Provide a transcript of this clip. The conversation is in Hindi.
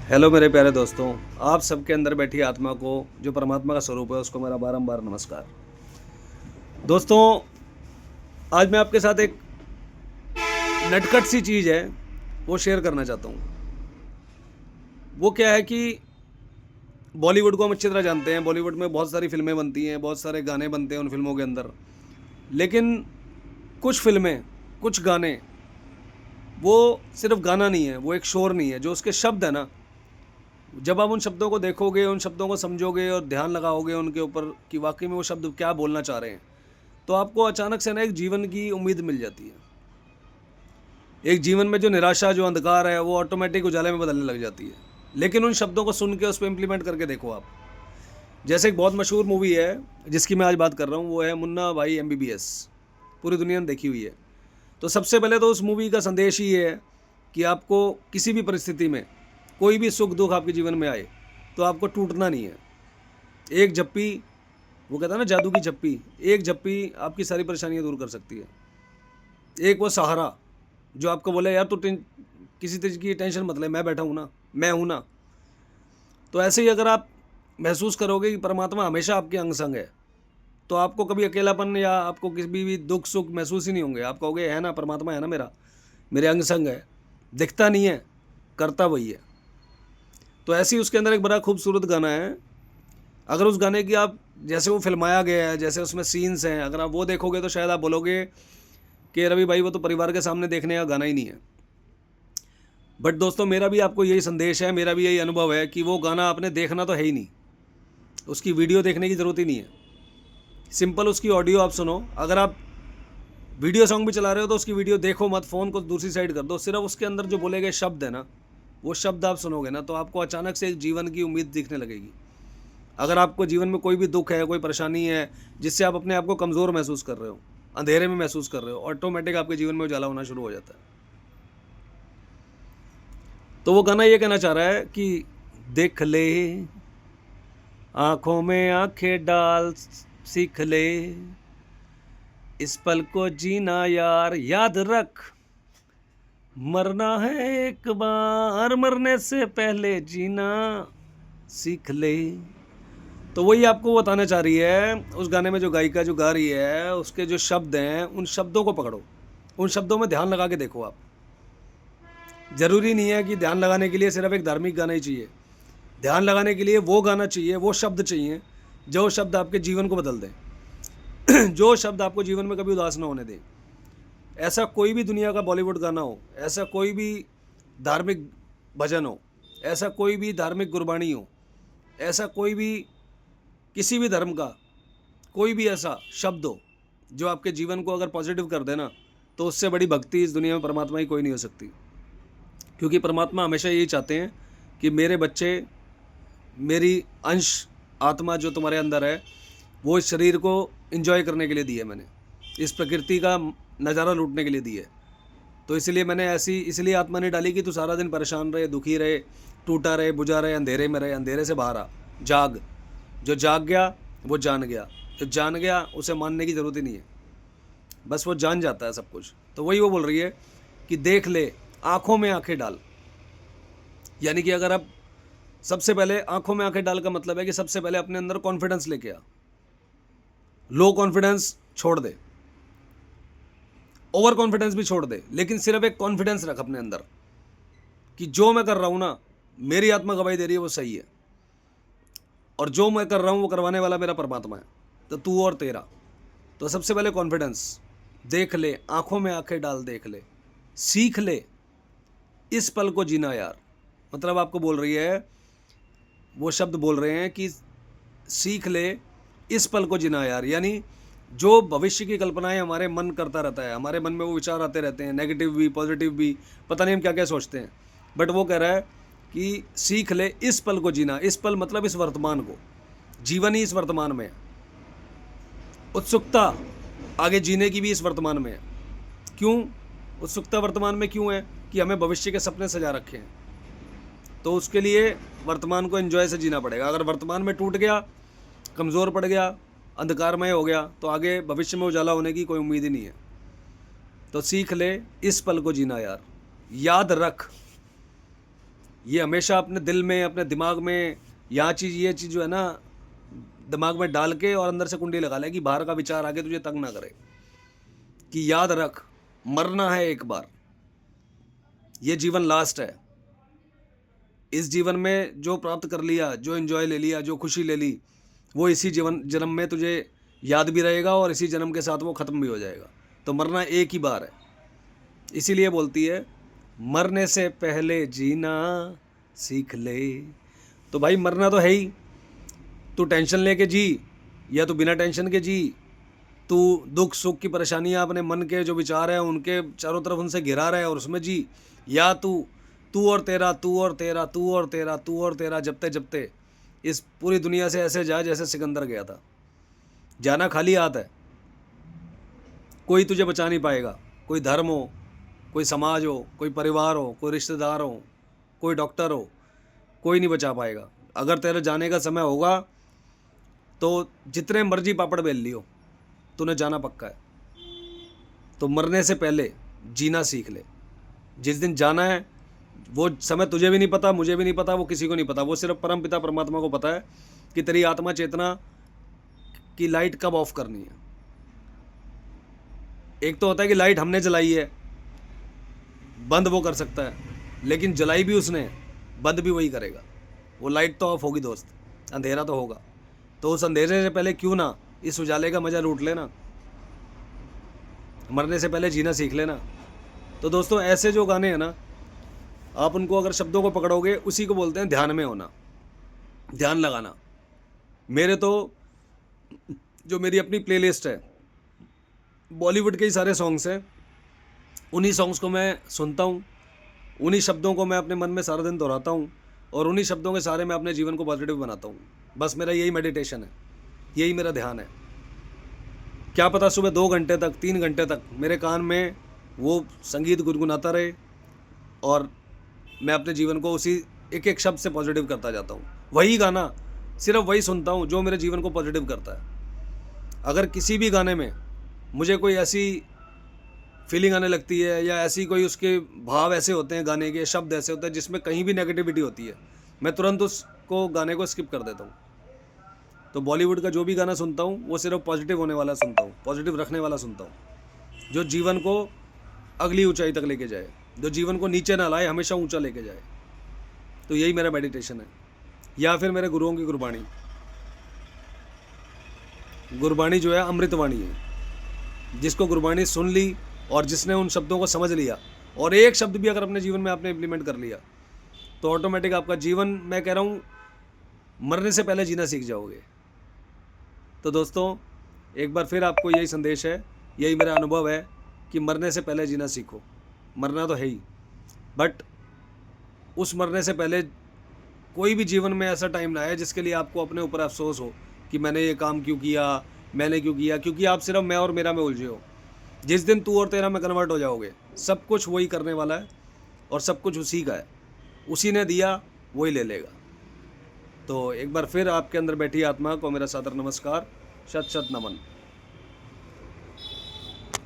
हेलो मेरे प्यारे दोस्तों, आप सबके अंदर बैठी आत्मा को जो परमात्मा का स्वरूप है उसको मेरा बारंबार नमस्कार। दोस्तों, आज मैं आपके साथ एक नटखट सी चीज़ है वो शेयर करना चाहता हूँ। वो क्या है कि बॉलीवुड को हम अच्छी तरह जानते हैं। बॉलीवुड में बहुत सारी फ़िल्में बनती हैं, बहुत सारे गाने बनते हैं उन फ़िल्मों के अंदर। लेकिन कुछ फ़िल्में, कुछ गाने, वो सिर्फ़ गाना नहीं है, वो एक शोर नहीं है। जो उसके शब्द हैं ना, जब आप उन शब्दों को देखोगे, उन शब्दों को समझोगे और ध्यान लगाओगे उनके ऊपर कि वाक़ई में वो शब्द क्या बोलना चाह रहे हैं, तो आपको अचानक से ना एक जीवन की उम्मीद मिल जाती है। एक जीवन में जो निराशा, जो अंधकार है, वो ऑटोमैटिक उजाले में बदलने लग जाती है। लेकिन उन शब्दों को सुन के उस पे इम्प्लीमेंट करके देखो आप। जैसे एक बहुत मशहूर मूवी है, जिसकी मैं आज बात कर रहा हूँ, वो है मुन्ना भाई एमबीबीएस। पूरी दुनिया ने देखी हुई है। तो सबसे पहले तो उस मूवी का संदेश ही ये है कि आपको किसी भी परिस्थिति में, कोई भी सुख-दुःख आपके जीवन में आए, तो आपको टूटना नहीं है। एक झप्पी, वो कहता है ना जादू की झप्पी, एक झप्पी आपकी सारी परेशानियाँ दूर कर सकती है। एक वो सहारा जो आपको बोले यार तू किसी चीज़ की टेंशन मत ले, मैं बैठा हूँ ना, मैं हूँ ना। तो ऐसे ही अगर आप महसूस करोगे कि परमात्मा हमेशा आपके अंग संग है, तो आपको कभी अकेलापन या आपको किसी भी दुख सुख महसूस ही नहीं होंगे। आप कहोगे है ना, परमात्मा है ना मेरा, मेरे अंग संग है, दिखता नहीं है, करता वही है। तो ऐसे ही उसके अंदर एक बड़ा खूबसूरत गाना है। अगर उस गाने की आप, जैसे वो फिल्माया गया है, जैसे उसमें सीन्स हैं, अगर आप वो देखोगे तो शायद आप बोलोगे कि रवि भाई वो तो परिवार के सामने देखने का गाना ही नहीं है। बट दोस्तों, मेरा भी आपको यही संदेश है, मेरा भी यही अनुभव है कि वो गाना आपने देखना तो है ही नहीं, उसकी वीडियो देखने की ज़रूरत ही नहीं है। सिंपल उसकी ऑडियो आप सुनो। अगर आप वीडियो सॉन्ग भी चला रहे हो तो उसकी वीडियो देखो मत, फ़ोन को दूसरी साइड कर दो। सिर्फ उसके अंदर जो बोले गए शब्द है ना, वो शब्द आप सुनोगे ना, तो आपको अचानक से एक जीवन की उम्मीद दिखने लगेगी। अगर आपको जीवन में कोई भी दुख है, कोई परेशानी है, जिससे आप अपने आप को कमज़ोर महसूस कर रहे हो, अंधेरे में महसूस कर रहे हो, ऑटोमेटिक आपके जीवन में उजाला होना शुरू हो जाता है। तो वो गाना ये कहना चाह रहा है कि देख ले, आँखों में आँखें डाल, सीख ले, इस पल को जीना यार, याद रख, मरना है एक बार, मरने से पहले जीना सीख ले। तो वही आपको बताना चाह रही है, उस गाने में जो गायिका जो गा रही है, उसके जो शब्द हैं, उन शब्दों को पकड़ो, उन शब्दों में ध्यान लगा के देखो आप। ज़रूरी नहीं है कि ध्यान लगाने के लिए सिर्फ एक धार्मिक गाना ही चाहिए। ध्यान लगाने के लिए वो गाना चाहिए, वो शब्द चाहिए, जो शब्द आपके जीवन को बदल दें। जो शब्द आपको जीवन में कभी उदास ना होने दें। ऐसा कोई भी दुनिया का बॉलीवुड गाना हो, ऐसा कोई भी धार्मिक भजन हो, ऐसा कोई भी धार्मिक गुरबानी हो, ऐसा कोई भी किसी भी धर्म का कोई भी ऐसा शब्द हो जो आपके जीवन को अगर पॉजिटिव कर देना, तो उससे बड़ी भक्ति इस दुनिया में परमात्मा की कोई नहीं हो सकती। क्योंकि परमात्मा हमेशा यही चाहते हैं कि मेरे बच्चे, मेरी अंश आत्मा जो तुम्हारे अंदर है, वो इस शरीर को एंजॉय करने के लिए दी है मैंने, इस प्रकृति का नज़ारा लूटने के लिए दी है। तो इसलिए मैंने ऐसी इसलिए आत्मा ने डाली कि तू सारा दिन परेशान रहे, दुखी रहे, टूटा रहे, बुझा रहे, अंधेरे में रहे, अंधेरे से बाहर आ, जाग। जो जाग गया वो जान गया, जो जान गया उसे मानने की ज़रूरत ही नहीं है, बस वो जान जाता है सब कुछ। तो वही वो बोल रही है कि देख ले, आँखों में आँखें डाल। यानी कि अगर आप सबसे पहले आँखों में आँखें डाल का मतलब है कि सबसे पहले अपने अंदर कॉन्फिडेंस लेके आ। लो कॉन्फिडेंस छोड़ दे, ओवर कॉन्फिडेंस भी छोड़ दे, लेकिन सिर्फ एक कॉन्फिडेंस रख अपने अंदर कि जो मैं कर रहा हूँ ना, मेरी आत्मा गवाही दे रही है वो सही है, और जो मैं कर रहा हूँ वो करवाने वाला मेरा परमात्मा है, तो तू और तेरा। तो सबसे पहले कॉन्फिडेंस। देख ले, आंखों में आंखें डाल, देख ले, सीख ले, इस पल को जीना यार। मतलब आपको बोल रही है, वो शब्द बोल रहे हैं कि सीख ले, इस पल को जीना यार। यानी जो भविष्य की कल्पनाएं हमारे मन करता रहता है, हमारे मन में वो विचार आते रहते हैं, नेगेटिव भी पॉजिटिव भी, पता नहीं हम क्या क्या सोचते हैं, बट वो कह रहा है कि सीख ले, इस पल को जीना। इस पल मतलब इस वर्तमान को, जीवन ही इस वर्तमान में है, उत्सुकता आगे जीने की भी इस वर्तमान में है। क्यों उत्सुकता वर्तमान में क्यों है? कि हमें भविष्य के सपने सजा रखे हैं, तो उसके लिए वर्तमान को एंजॉय से जीना पड़ेगा। अगर वर्तमान में टूट गया, कमज़ोर पड़ गया, अंधकारमय हो गया, तो आगे भविष्य में उजाला होने की कोई उम्मीद ही नहीं है। तो सीख ले, इस पल को जीना यार, याद रख, ये हमेशा अपने दिल में, अपने दिमाग में ये चीज़ जो है ना, दिमाग में डाल के और अंदर से कुंडी लगा ले कि बाहर का विचार आके तुझे तंग ना करे, कि याद रख मरना है एक बार, ये जीवन लास्ट है। इस जीवन में जो प्राप्त कर लिया, जो एंजॉय ले लिया, जो खुशी ले ली, वो इसी जन्म में तुझे याद भी रहेगा और इसी जन्म के साथ वो ख़त्म भी हो जाएगा। तो मरना एक ही बार है। इसीलिए बोलती है मरने से पहले जीना सीख ले। तो भाई मरना तो है ही। तू टेंशन लेके जी या तू बिना टेंशन के जी, तू दुख सुख की परेशानियाँ अपने मन के जो विचार हैं उनके चारों तरफ उनसे घिरा रहा है और उसमें जी, या तू और तेरा, तू और तेरा, तू और तेरा, तू और तेरा, जपते जपते इस पूरी दुनिया से ऐसे जा जैसे सिकंदर गया था। जाना खाली हाथ है, कोई तुझे बचा नहीं पाएगा। कोई धर्म हो, कोई समाज हो, कोई परिवार हो, कोई रिश्तेदार हो, कोई डॉक्टर हो, कोई नहीं बचा पाएगा। अगर तेरे जाने का समय होगा तो जितने मर्जी पापड़ बेल लियो, तूने जाना पक्का है। तो मरने से पहले जीना सीख ले। जिस दिन जाना है वो समय तुझे भी नहीं पता, मुझे भी नहीं पता, वो किसी को नहीं पता। वो सिर्फ परमपिता परमात्मा को पता है कि तेरी आत्मा चेतना की लाइट कब ऑफ करनी है। एक तो होता है कि लाइट हमने जलाई है, बंद वो कर सकता है, लेकिन जलाई भी उसने है, बंद भी वही करेगा। वो लाइट तो ऑफ होगी दोस्त, अंधेरा तो होगा। तो उस अंधेरे से पहले क्यों ना इस उजाले का मजा लूट लेना, मरने से पहले जीना सीख लेना। तो दोस्तों ऐसे जो गाने हैं ना, आप उनको अगर शब्दों को पकड़ोगे, उसी को बोलते हैं ध्यान में होना, ध्यान लगाना। मेरे तो जो मेरी अपनी प्लेलिस्ट है, बॉलीवुड के ही सारे सॉन्ग्स हैं, उन्हीं सॉन्ग्स को मैं सुनता हूँ, उन्हीं शब्दों को मैं अपने मन में सारा दिन दोहराता हूँ और उन्हीं शब्दों के सहारे मैं अपने जीवन को पॉजिटिव बनाता हूँ। बस मेरा यही मेडिटेशन है, यही मेरा ध्यान है। क्या पता सुबह 2 घंटे तक, 3 घंटे तक मेरे कान में वो संगीत गुनगुनाता रहे और मैं अपने जीवन को उसी एक एक शब्द से पॉजिटिव करता जाता हूँ। वही गाना, सिर्फ वही सुनता हूँ जो मेरे जीवन को पॉजिटिव करता है। अगर किसी भी गाने में मुझे कोई ऐसी फीलिंग आने लगती है या ऐसी कोई उसके भाव ऐसे होते हैं, गाने के शब्द ऐसे होते हैं जिसमें कहीं भी नेगेटिविटी होती है, मैं तुरंत उसको गाने को स्किप कर देता हूँ। तो बॉलीवुड का जो भी गाना सुनता हूँ वो सिर्फ पॉजिटिव होने वाला सुनता हूँ, पॉजिटिव रखने वाला सुनता हूँ, जो जीवन को अगली ऊंचाई तक लेके जाए, जो जीवन को नीचे ना लाए, हमेशा ऊंचा लेके जाए। तो यही मेरा मेडिटेशन है। या फिर मेरे गुरुओं की गुरबाणी। गुरबाणी जो है अमृतवाणी है। जिसको गुरबाणी सुन ली और जिसने उन शब्दों को समझ लिया और एक शब्द भी अगर अपने जीवन में आपने इम्प्लीमेंट कर लिया, तो ऑटोमेटिक आपका जीवन, मैं कह रहा हूँ, मरने से पहले जीना सीख जाओगे। तो दोस्तों एक बार फिर आपको यही संदेश है, यही मेरा अनुभव है कि मरने से पहले जीना सीखो। मरना तो है ही, बट उस मरने से पहले कोई भी जीवन में ऐसा टाइम ना आए जिसके लिए आपको अपने ऊपर अफसोस हो कि मैंने ये काम क्यों किया, मैंने क्यों किया। क्योंकि आप सिर्फ मैं और मेरा में उलझे हो। जिस दिन तू और तेरा में कन्वर्ट हो जाओगे, सब कुछ वही करने वाला है और सब कुछ उसी का है। उसी ने दिया, वही ले लेगा। तो एक बार फिर आपके अंदर बैठी आत्मा को मेरा सादर नमस्कार, शत शत नमन।